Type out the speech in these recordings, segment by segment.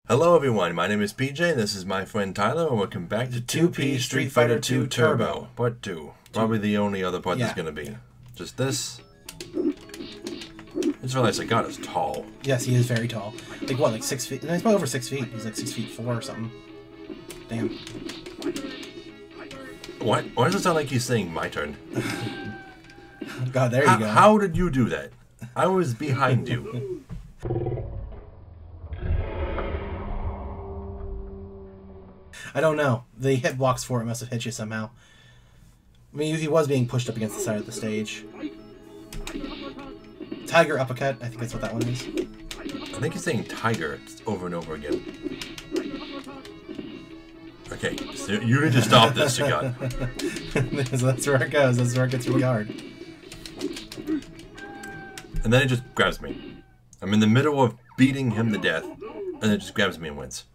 Hello everyone, my name is PJ, and this is my friend Tyler, and welcome back to 2P Street Fighter 2 Turbo. Part 2. Probably the only other part there's gonna be. Just this. I just realized the god is tall. Yes, he is very tall. Like what, like 6 feet? No, he's probably over 6 feet. He's like 6'4" or something. Damn. What? Why does it sound like he's saying my turn? God, there you go. How did you do that? I was behind you. I don't know. The hitbox for it must have hit you somehow. I mean, he was being pushed up against the side of the stage. Tiger uppercut. I think that's what that one is. I think he's saying tiger over and over again. Okay, so you need to stop this, you got. That's where it goes. That's where it gets really hard. And then he just grabs me. I'm in the middle of beating him to death, and then just grabs me and wins.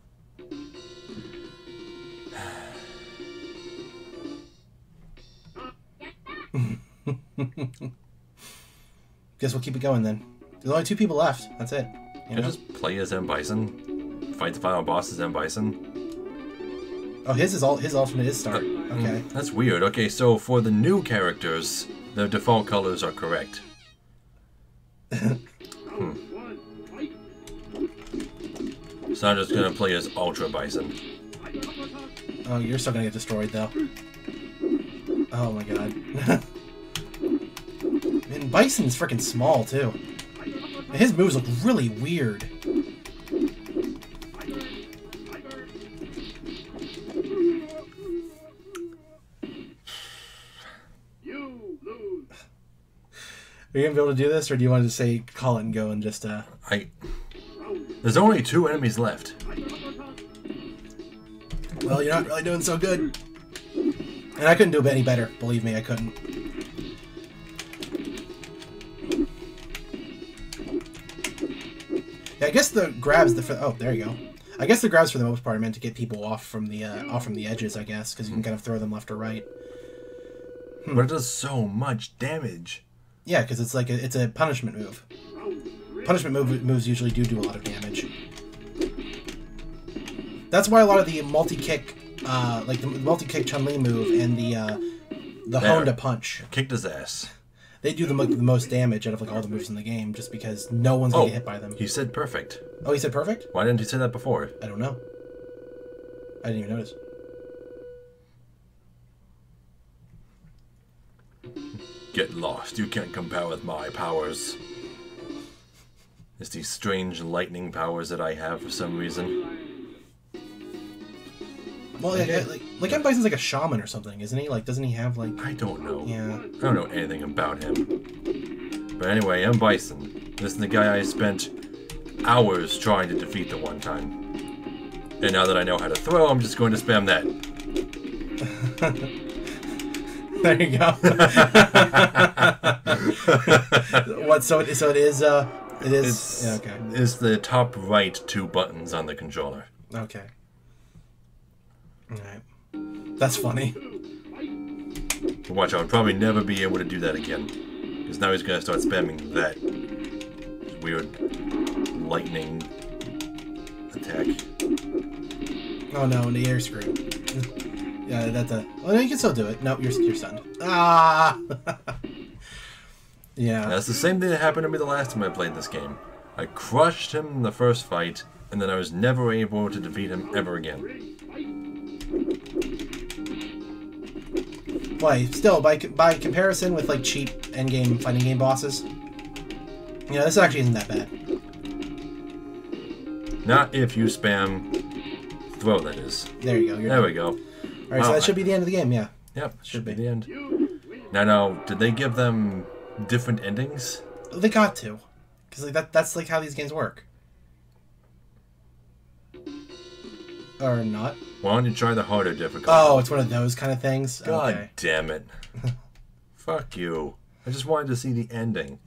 Guess we'll keep it going then. There's only 2 people left. That's it. You know? Just play as M. Bison. Fight the final boss as M. Bison. Oh, his alternate is start. Okay. That's weird. Okay, so for the new characters, their default colors are correct. So I'm just gonna play as Ultra Bison. Oh, you're still gonna get destroyed though. Oh my god. And Bison's freaking small too. And his moves look really weird. Are you gonna be able to do this, or do you want to say call it and go and just There's only 2 enemies left. Well, you're not really doing so good. And I couldn't do any better. Believe me, I couldn't. Yeah, I guess the grabs oh, there you go. I guess the grabs for the most part are meant to get people off from the edges, I guess, because you can kind of throw them left or right. But it does so much damage. Yeah, because it's like it's a punishment move. Punishment moves usually do a lot of damage. That's why a lot of the multi-kick, like the multi-kick chun-li move and the Honda punch. Kicked his ass. They do the most damage out of like all the moves in the game, just because no one's gonna get hit by them. He said perfect. Oh, he said perfect? Why didn't he say that before? I don't know. I didn't even notice. Get lost. You can't compare with my powers. It's these strange lightning powers that I have for some reason. Well, like M. Bison's like a shaman or something, isn't he? Like, doesn't he have like... I don't know. Yeah. I don't know anything about him. But anyway, M. Bison. This is the guy I spent hours trying to defeat the one time. And now that I know how to throw, I'm just going to spam that. There you go. What? So it is. Yeah, okay. It's the top right 2 buttons on the controller. Okay. All right. That's funny. Watch, I'll probably never be able to do that again, because now he's gonna start spamming that weird lightning attack. Oh no, the air screw. Yeah, that's a... Well, no, you can still do it. No, you're stunned. Ah! Yeah. That's the same thing that happened to me the last time I played this game. I crushed him in the first fight, and then I was never able to defeat him ever again. Why? Still, by comparison with, like, cheap endgame fighting game bosses, you know, this actually isn't that bad. Not if you spam throw, that is. There you go. There we go. Alright, so that should be the end of the game, yeah. Yep, should be the end. Now, did they give them different endings? They got to. Because like, that's like how these games work. Or not. Why don't you try the harder difficulty? Oh, it's one of those kind of things? God okay. Damn it. Fuck you. I just wanted to see the ending.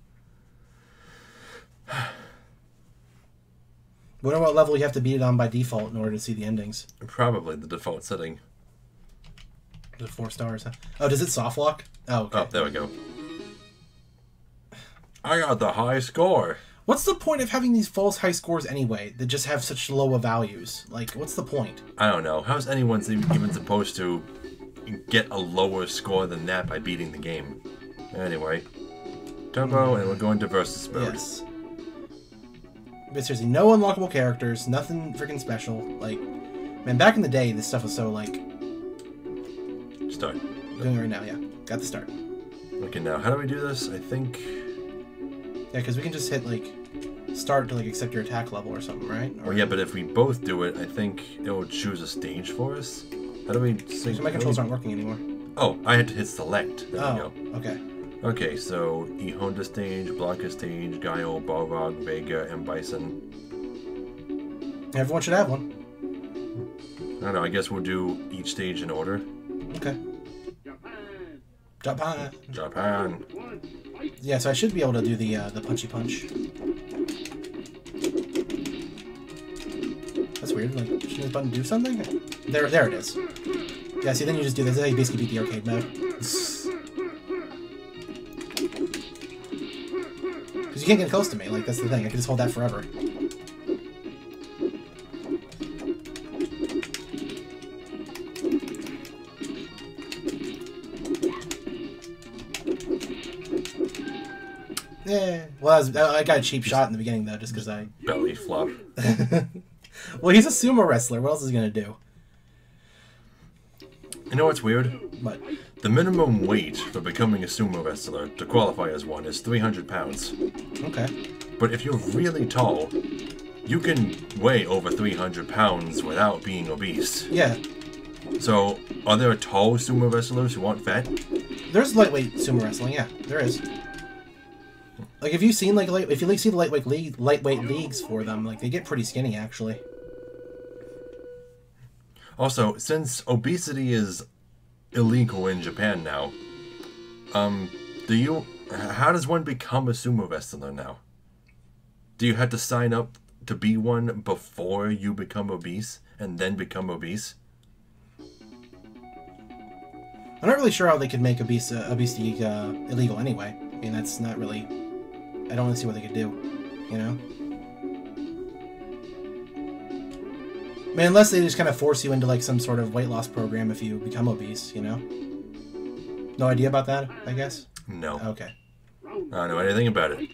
Wonder what level you have to beat it on by default in order to see the endings. Probably the default setting. The 4 stars, huh? Oh, does it soft lock? Oh, okay. Oh, there we go. I got the high score. What's the point of having these false high scores anyway that just have such low values? Like, what's the point? I don't know. How's anyone even supposed to get a lower score than that by beating the game? Anyway, Turbo, and we're going to versus mode. Yes. But seriously, no unlockable characters, nothing freaking special. Like, man, back in the day, this stuff was so, like... Start. Doing it right now, yeah. Got the start. Okay, now, how do we do this? I think... Yeah, because we can just hit, like, start to, like, accept your attack level or something, right? Or... Well, yeah, but if we both do it, I think it will choose a stage for us. How do we... So my controls aren't working anymore. Oh, I had to hit select. There we go. Okay. Okay, so E Honda stage, Blanca stage, Guile, Balrog, Vega, and Bison. Everyone should have one. I don't know, I guess we'll do each stage in order. Okay. Japan. Japan. Yeah, so I should be able to do the punchy punch. That's weird. Like, shouldn't this button do something? There it is. Yeah, see, then you just do this. That's how you basically beat the arcade mode. Because you can't get close to me. Like, that's the thing. I can just hold that forever. Yeah. Well, I got a cheap shot in the beginning, though, just because I... Belly flop. Well, he's a sumo wrestler. What else is he going to do? You know what's weird? What? The minimum weight for becoming a sumo wrestler, to qualify as one, is 300 pounds. Okay. But if you're really tall, you can weigh over 300 pounds without being obese. Yeah. So, are there tall sumo wrestlers who aren't fat? There's lightweight sumo wrestling, yeah. There is. Like, if you've seen, like, if you see the lightweight leagues for them, like, they get pretty skinny, actually. Also, since obesity is illegal in Japan now, how does one become a sumo wrestler now? Do you have to sign up to be one before you become obese, and then become obese? I'm not really sure how they could make obesity illegal anyway. I mean, that's not really... I don't really see what they could do, you know? I mean, unless they just kind of force you into, like, some sort of weight loss program if you become obese, you know? No idea about that, I guess? No. Okay. I don't know anything about it.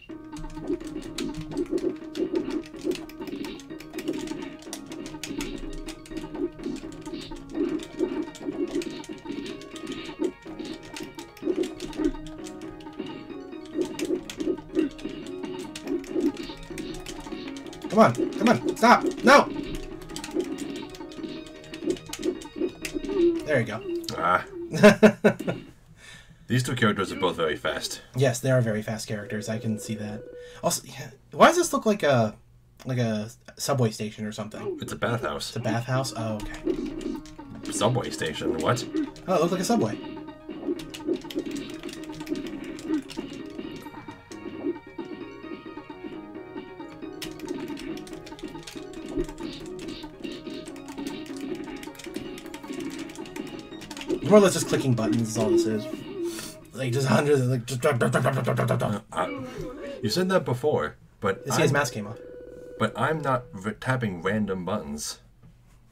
Come on, stop! No! There you go. Ah. These two characters are both very fast. Yes, they are very fast characters. I can see that. Also, yeah, why does this look like a subway station or something? It's a bathhouse. It's a bathhouse? Oh, okay. Subway station? What? Oh, it looks like a subway. More or less just clicking buttons is all this is. Like, just hundreds of, like, just... You said that before, but... See, his mask came off. But I'm not tapping random buttons.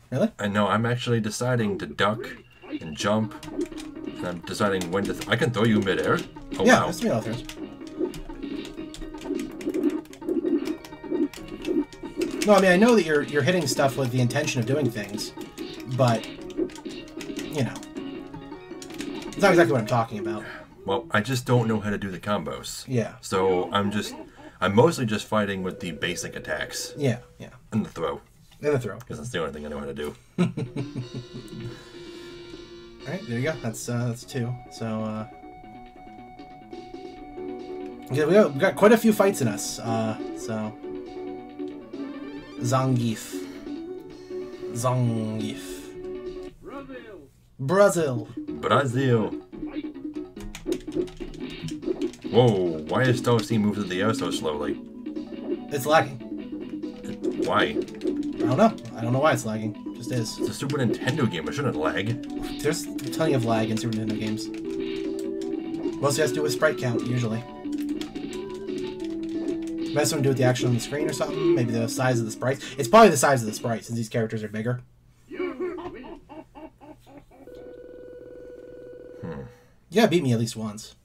Really? I know, I'm actually deciding to duck and jump, and I'm deciding when to... I can throw you midair? Oh, yeah, wow. there's 3 other throws. No, I mean, I know that you're hitting stuff with the intention of doing things, but, you know... It's not exactly what I'm talking about. Well, I just don't know how to do the combos. Yeah. So I'm mostly just fighting with the basic attacks. Yeah, yeah. And the throw. And the throw. Because that's the only thing I know how to do. Alright, there you go. That's 2. So, yeah, we got quite a few fights in us. So... Zangief. Brazil. Whoa, why does Star C move through the air so slowly? It's lagging. Why? I don't know. I don't know why it's lagging. It just is. It's a Super Nintendo game. It shouldn't lag. There's plenty of lag in Super Nintendo games. What else has to do with sprite count, usually? Maybe something to do with the action on the screen or something. Maybe the size of the sprites. It's probably the size of the sprites, since these characters are bigger. Yeah, beat me at least once.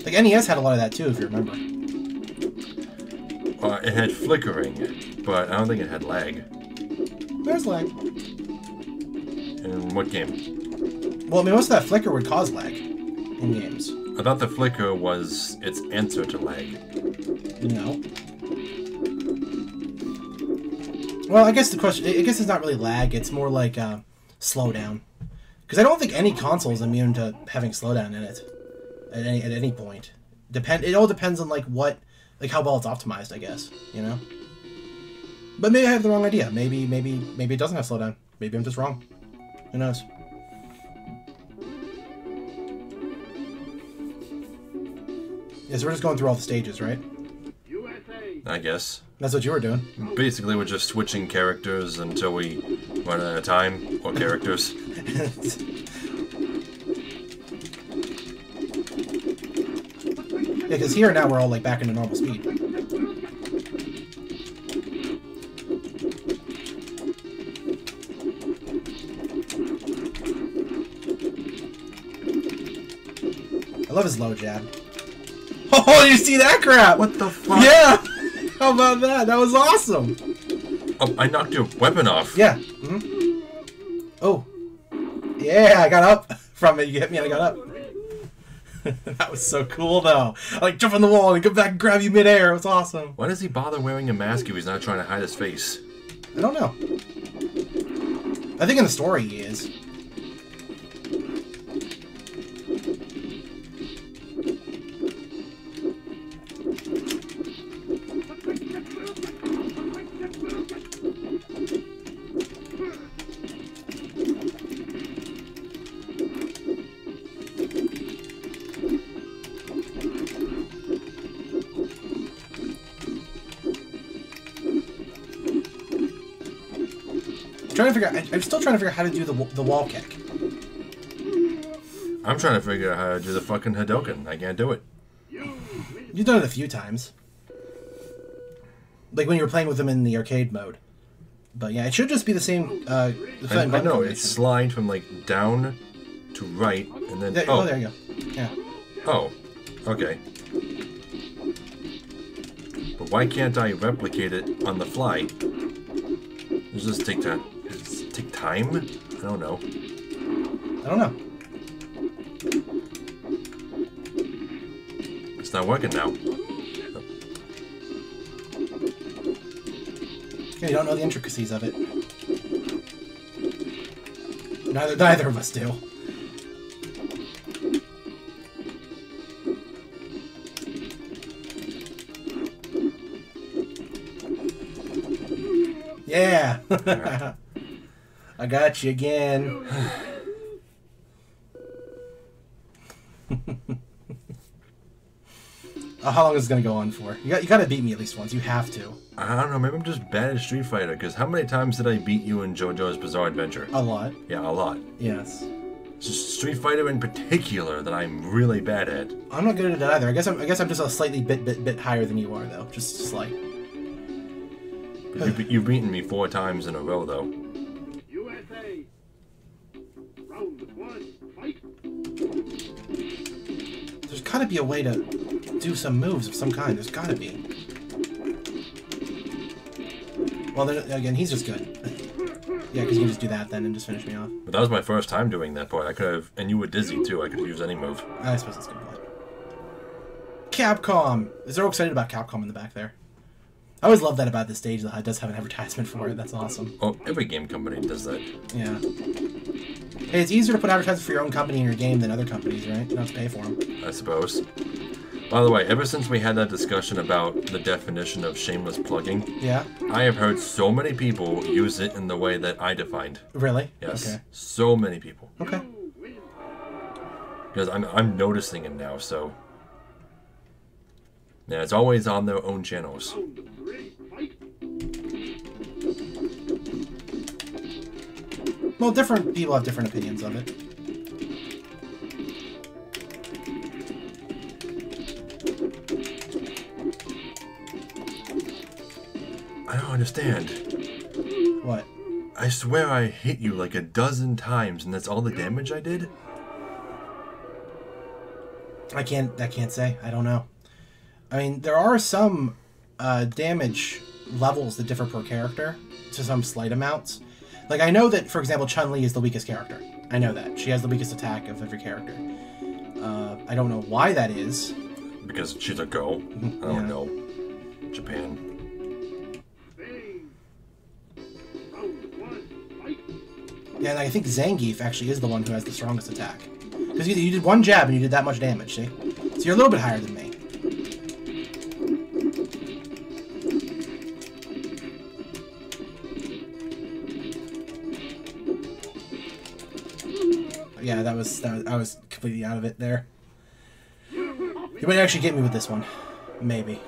Like, NES had a lot of that too, if you remember. It had flickering, but I don't think it had lag. There's lag. In what game? Well, I mean, most of that flicker would cause lag in games. I thought the flicker was its answer to lag. No. Well, I guess the question... I guess it's not really lag. It's more like slowdown. Because I don't think any console is immune to having slowdown in it. At any point. It all depends on, like, what... Like, how well it's optimized, I guess. You know? But maybe I have the wrong idea. Maybe it doesn't have slowdown. Maybe I'm just wrong. Who knows? Yeah, so we're just going through all the stages, right? I guess. That's what you were doing. Basically, we're just switching characters until we run out of time, or characters. Yeah, because here now we're all, like, back into normal speed. I love his low jab. Oh, you see that crap? What the fuck? Yeah! How about that? That was awesome! Oh, I knocked your weapon off. Yeah. Mm-hmm. Oh. Yeah, I got up from it. You hit me and I got up. That was so cool, though. I, like, jump on the wall and come back and grab you midair. It was awesome. Why does he bother wearing a mask if he's not trying to hide his face? I don't know. I think in the story he is. I'm still trying to figure out how to do the wall kick. I'm trying to figure out how to do the fucking Hadoken. I can't do it. You've done it a few times. Like when you were playing with them in the arcade mode. But yeah, it should just be the same. I know, it's slide from like down to right and then... Oh, there you go. Yeah. Oh, okay. But why can't I replicate it on the fly? Does this take time? Does it take time? I don't know. I don't know. It's not working now. Yeah, you don't know the intricacies of it. Neither of us do. Yeah! I got you again. How long is this gonna go on for? You gotta beat me at least once. You have to. I don't know. Maybe I'm just bad at Street Fighter. Because how many times did I beat you in JoJo's Bizarre Adventure? A lot. Yeah, a lot. Yes. It's just Street Fighter in particular that I'm really bad at. I'm not good at it either. I guess I'm just a slightly bit higher than you are though. Just slight. You've beaten me 4 times in a row though. USA. Round 1, fight. There's gotta be a way to do some moves of some kind. There's gotta be. Well, again, he's just good. Yeah, because you can just do that then and just finish me off. But that was my first time doing that part. I could have, and you were dizzy too. I could have used any move. I suppose that's good point. Capcom! They're so excited about Capcom in the back there. I always love that about this stage, that it does have an advertisement for it. That's awesome. Oh, every game company does that. Yeah. Hey, it's easier to put advertisements for your own company in your game than other companies, right? You don't have to pay for them. I suppose. By the way, ever since we had that discussion about the definition of shameless plugging, yeah, I have heard so many people use it in the way that I defined. Really? Yes. Okay. So many people. Okay. Because I'm noticing it now, so... Yeah, it's always on their own channels. Well, different people have different opinions of it. I don't understand. What? I swear I hit you like a dozen times, and that's all the damage I did? I can't say. I don't know. I mean, there are some damage levels that differ per character to some slight amounts. Like, I know that, for example, Chun-Li is the weakest character. I know that. She has the weakest attack of every character. I don't know why that is. Because she's a girl. I don't know. Japan. Yeah, and I think Zangief actually is the one who has the strongest attack. Because you did one jab and you did that much damage, see? So you're a little bit higher than me. Yeah, I was completely out of it there. You might actually get me with this one. Maybe.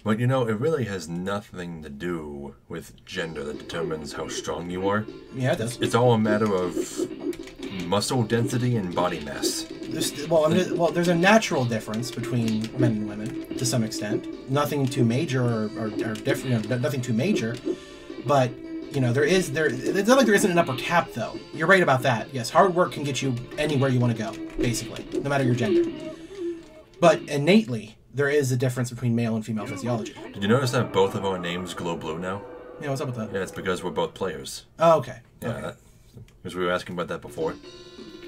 But you know, it really has nothing to do with gender that determines how strong you are. Yeah, it does. It's all a matter of muscle density and body mass. There's a natural difference between men and women to some extent. Nothing too major or different. Nothing too major, but you know it's not like there isn't an upper cap though. You're right about that. Yes, hard work can get you anywhere you want to go, basically, no matter your gender. But innately, there is a difference between male and female physiology. Did you notice that both of our names glow blue now? Yeah, what's up with that? Yeah, it's because we're both players. Oh, okay. Yeah, okay. Because we were asking about that before.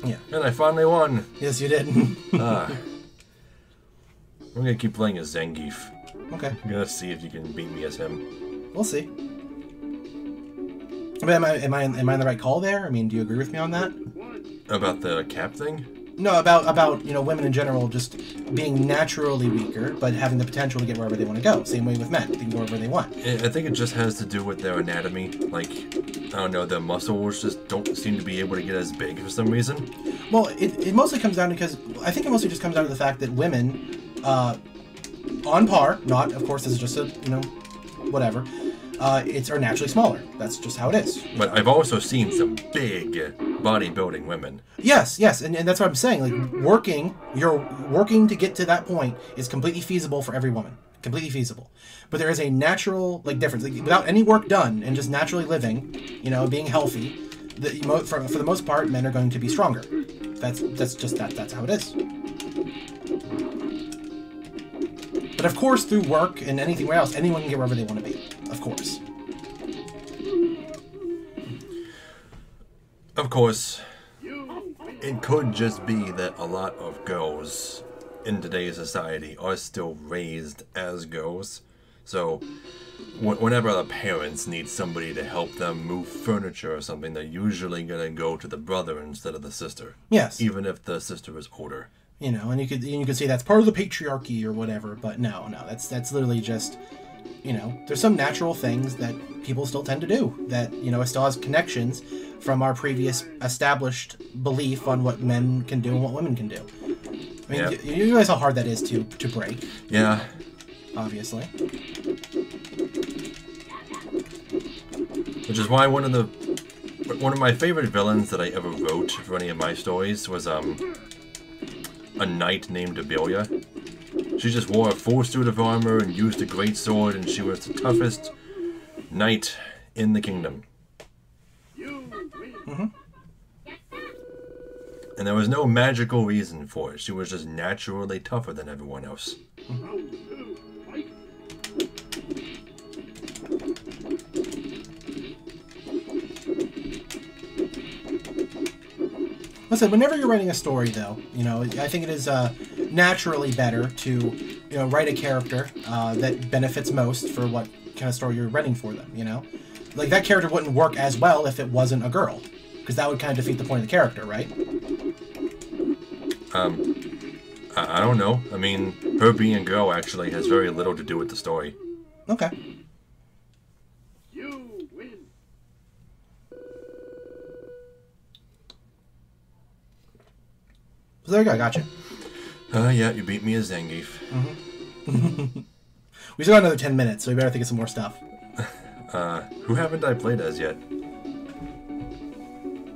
Yeah. And I finally won. Yes, you did. I'm gonna keep playing as Zangief. Okay. I'm gonna see if you can beat me as him. We'll see. But am I in the right call there? I mean, do you agree with me on that? About the cap thing? No, about women in general just being naturally weaker, but having the potential to get wherever they want to go. Same way with men, they can go wherever they want. I think it just has to do with their anatomy. Like, I don't know, their muscles just don't seem to be able to get as big for some reason. Well, it mostly comes down to I think it mostly just comes down to the fact that women, on par, not of course this is just a whatever. Are naturally smaller. That's just how it is. But I've also seen some big bodybuilding women. Yes, and that's what I'm saying. Like you're working to get to that point is completely feasible for every woman. Completely feasible. But there is a natural difference. Like, without any work done and just naturally living, being healthy, for the most part, men are going to be stronger. That's how it is. But of course, through work and anything else, anyone can get wherever they want to be. Of course. Of course, it could just be that a lot of girls in today's society are still raised as girls. So, whenever the parents need somebody to help them move furniture or something, they're usually going to go to the brother instead of the sister. Yes. Even if the sister is older. And you could say that's part of the patriarchy or whatever, but no, that's literally just, there's some natural things that people still tend to do that, it still has connections from our previous established belief on what men can do and what women can do. I mean, you realize how hard that is to break. Yeah. Obviously. Which is why one of my favorite villains that I ever wrote for any of my stories was a knight named Abelia. She just wore a full suit of armor and used a great sword, and she was the toughest knight in the kingdom. Mm-hmm. And there was no magical reason for it. She was just naturally tougher than everyone else. Listen, whenever you're writing a story, though, I think it is naturally better to, write a character that benefits most for what kind of story you're writing for them, Like, that character wouldn't work as well if it wasn't a girl, because that would kind of defeat the point of the character, right? I don't know. I mean, her being a girl actually has very little to do with the story. Okay. You win. So there you go, I got you. Yeah, you beat me as Zangief. Mm-hmm. We still got another 10 minutes, so we better think of some more stuff. Who haven't I played as yet?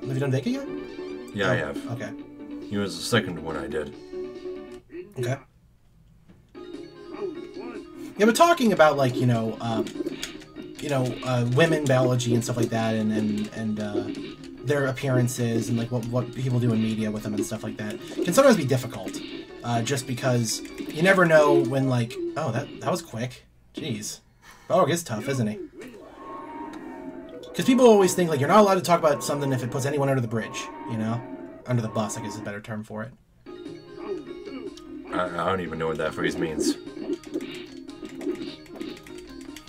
Have you done Vega yet? Yeah, I have. Okay. He was the second one I did. Okay. Yeah, but talking about like women biology and stuff like that, and their appearances and like what people do in media with them and stuff like that can sometimes be difficult. Just because you never know when like, oh, that was quick. Jeez, Balrog is tough, isn't he? Because people always think like you're not allowed to talk about something if it puts anyone under the bridge, you know, under the bus. I guess is a better term for it. I don't even know what that phrase means.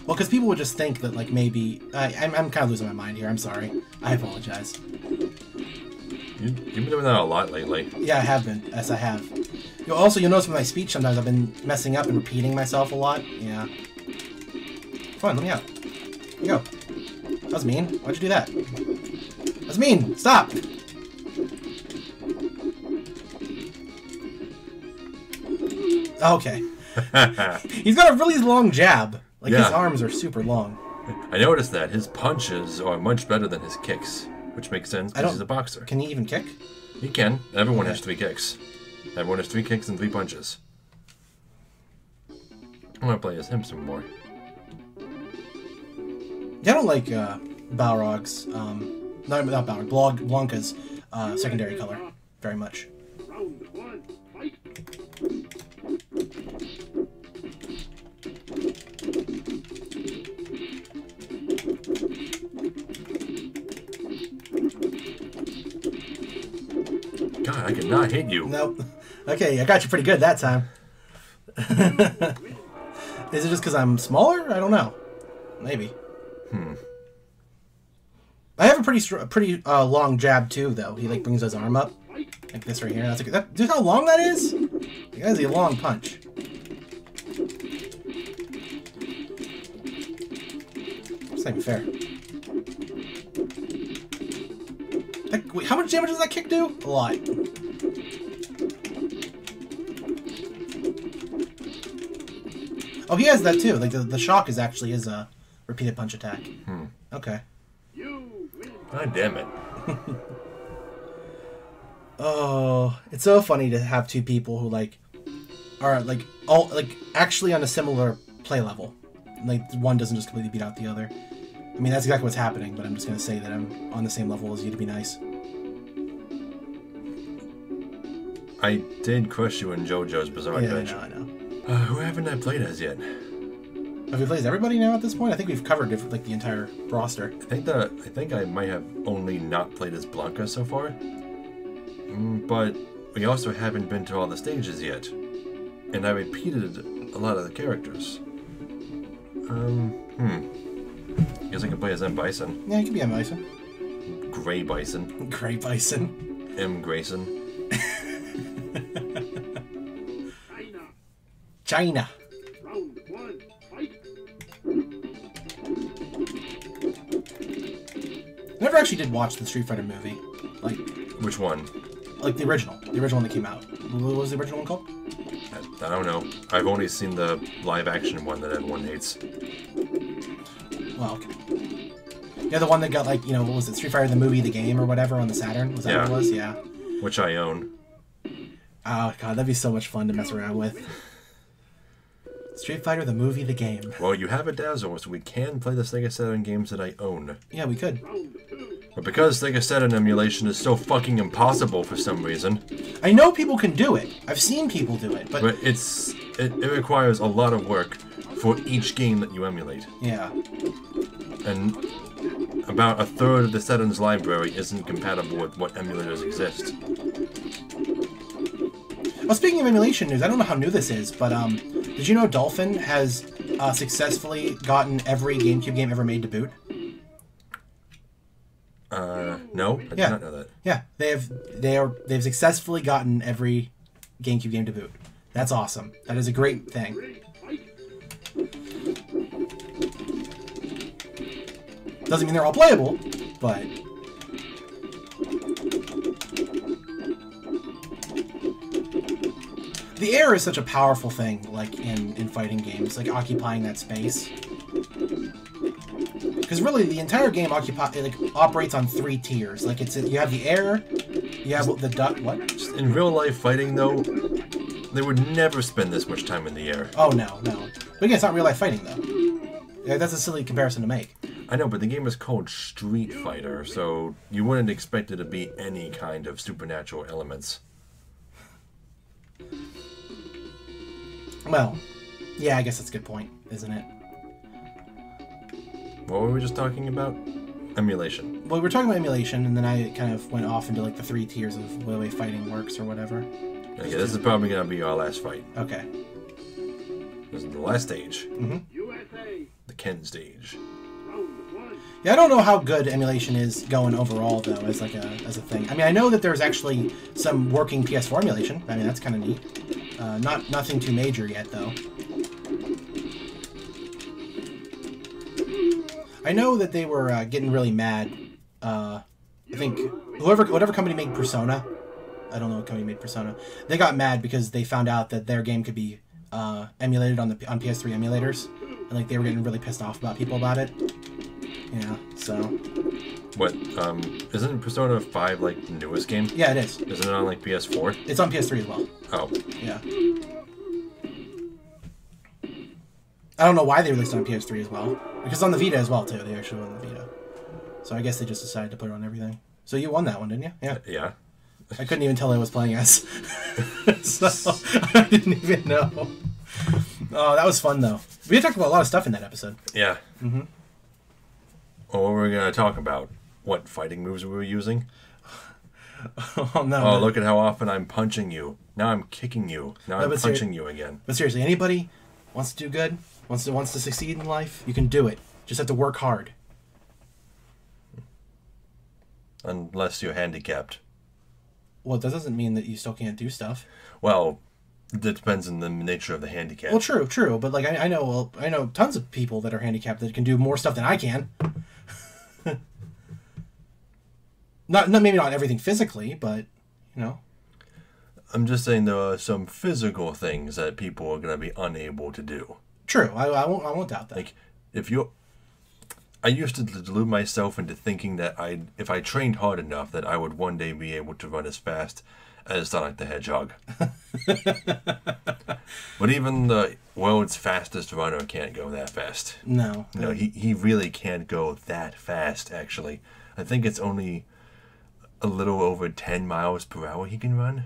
Well, because people would just think that, like, maybe... I'm kind of losing my mind here. I'm sorry. I apologize. You've been doing that a lot lately. Yeah, I have been. Yes, I have. You'll notice with my speech sometimes I've been messing up and repeating myself a lot. Yeah. Come on, let me out. Here you go. That was mean. Why'd you do that? That was mean. Stop! Okay. He's got a really long jab. Like, his arms are super long. I noticed that. His punches are much better than his kicks, which makes sense because he's a boxer. Can he even kick? He can. Everyone has 3 kicks. Everyone has 3 kicks and 3 punches. I want to play as him some more. Yeah, I don't like Balrog's, not Balrog, Blanca's secondary color very much. Round 1, fight! God, I could not hit you. Nope. Okay, I got you pretty good that time. Is it just because I'm smaller? I don't know. Maybe. I have a pretty long jab too, though. He like brings his arm up like this right here. That's like, do you know how long that is? That is a long punch. It's not even fair. Wait, how much damage does that kick do? A lot. Oh, he has that too. Like the shock is actually his repeated punch attack. Okay. God damn it. Oh, it's so funny to have 2 people who like are like all like actually on a similar play level. Like one doesn't just completely beat out the other. I mean, that's exactly what's happening, but I'm just gonna say that I'm on the same level as you to be nice. I did crush you in JoJo's Bizarre Adventure. I know. Who haven't I played as yet? Have we played as everybody now at this point? I think we've covered like the entire roster. I think I might have only not played as Blanca so far. But we also haven't been to all the stages yet. And I repeated a lot of the characters. Guess I can play as M. Bison. Yeah, you can be M. Bison. Gray Bison. Gray Bison. M. Grayson. China. Round 1, fight! I never actually did watch the Street Fighter movie. Like, which one? Like the original one that came out. What was the original one called? I don't know. I've only seen the live-action one that everyone hates. Well, okay. Yeah, the one that got like, what was it? Street Fighter the movie, the game, or whatever on the Saturn? Was that what it was? Yeah. Which I own. Oh god, that'd be so much fun to mess around with. Street Fighter the movie, the game. Well, you have a Dazzle, so we can play the Sega Saturn games that I own. Yeah, we could. But because Sega Saturn emulation is so fucking impossible for some reason... I know people can do it. I've seen people do it, but... But it requires a lot of work for each game that you emulate. Yeah. And about 1/3 of the Saturn's library isn't compatible with what emulators exist. Well, speaking of emulation news, I don't know how new this is, but did you know Dolphin has successfully gotten every GameCube game ever made to boot? No, I did not know that. Yeah, they've successfully gotten every GameCube game to boot. That's awesome. That is a great thing. Doesn't mean they're all playable, but the air is such a powerful thing, like in fighting games, like occupying that space. Because really, the entire game operates on 3 tiers. Like you have the air, you have the what? In real life fighting, though, They would never spend this much time in the air. Oh, no. But again, it's not real-life fighting, though. Yeah, that's a silly comparison to make. I know, but the game is called Street Fighter, so you wouldn't expect it to be any kind of supernatural elements. Well, yeah, I guess that's a good point, isn't it? What were we just talking about? Emulation. Well, we were talking about emulation, and then I kind of went off into like the 3 tiers of the way fighting works or whatever. Okay, this is probably going to be our last fight. Okay. This is the last stage. USA. The Ken stage. Round 1. Yeah, I don't know how good emulation is going overall, though, as like as a thing. I mean, I know that there's actually some working PS4 emulation. I mean, that's kind of neat. Nothing too major yet, though. I know that they were getting really mad. I think whatever company made Persona, I don't know what company made Persona, they got mad because they found out that their game could be emulated on PS3 emulators, and like they were getting really pissed off about people about it. Yeah, so. What? Isn't Persona 5 like the newest game? Yeah, it is. Isn't it on like PS4? It's on PS3 as well. Oh. Yeah. I don't know why they released it on PS3 as well. Because it's on the Vita as well, too. They actually won the Vita. So I guess they just decided to put it on everything. So you won that one, didn't you? Yeah. Yeah. I couldn't even tell I was playing as. So I didn't even know. Oh, that was fun, though. We talked about a lot of stuff in that episode. Yeah. Mm-hmm. Well, what were we going to talk about? What fighting moves we were using? Oh, no. Oh, look at how often I'm punching you. Now I'm kicking you. Now I'm punching you again. But seriously, anybody wants to do good, wants to succeed in life, you can do it. Just have to work hard. Unless you're handicapped. Well, that doesn't mean that you still can't do stuff. Well, it depends on the nature of the handicap. Well, true. But like I know tons of people that are handicapped that can do more stuff than I can. Maybe not everything physically, but you know. I'm just saying there are some physical things that people are going to be unable to do. True. I won't doubt that. Like I used to delude myself into thinking that if I trained hard enough, that I would one day be able to run as fast as Sonic the Hedgehog. But even the world's fastest runner can't go that fast. No. No, he really can't go that fast, actually. I think it's only a little over 10 miles per hour he can run.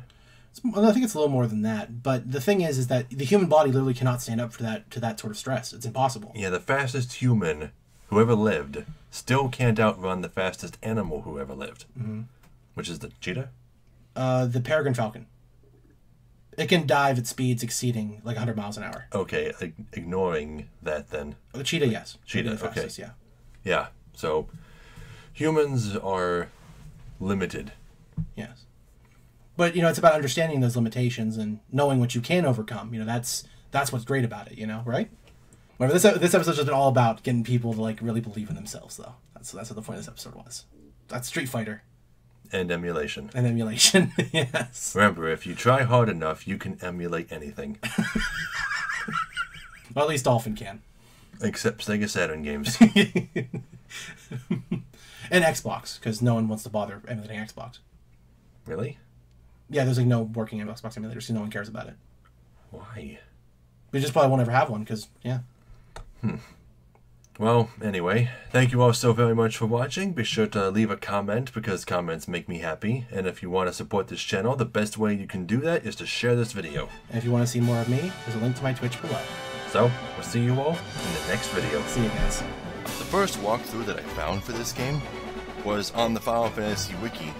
I think it's a little more than that. But the thing is that the human body literally cannot stand up to that sort of stress. It's impossible. Yeah, the fastest human who ever lived still can't outrun the fastest animal who ever lived. Mm-hmm. Which is the cheetah? The peregrine falcon. It can dive at speeds exceeding like 100 miles an hour. Okay, ignoring that then. The cheetah, yes. Cheetah, the fastest, okay. Yeah. Yeah, so humans are limited. Yes. But, it's about understanding those limitations and knowing what you can overcome. That's what's great about it, right? Whatever, this episode's just been all about getting people to, like, really believe in themselves, though. That's what the point of this episode was. That's Street Fighter. And emulation. And emulation, yes. Remember, if you try hard enough, you can emulate anything. Well, at least Dolphin can. Except Sega Saturn games. And Xbox, because no one wants to bother emulating Xbox. Really? Yeah, there's like no working Xbox emulators, so no one cares about it. Why? We just probably won't ever have one, because, yeah. Well, anyway, thank you all so very much for watching. Be sure to leave a comment, because comments make me happy. And if you want to support this channel, the best way you can do that is to share this video. And if you want to see more of me, there's a link to my Twitch below. So, we'll see you all in the next video. See you guys. The first walkthrough that I found for this game was on the Final Fantasy Wiki,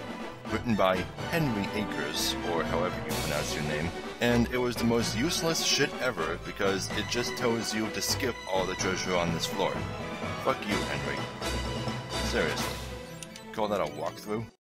written by Henry Akers, or however you pronounce your name. And it was the most useless shit ever because it just tells you to skip all the treasure on this floor. Fuck you, Henry. Seriously. Call that a walkthrough?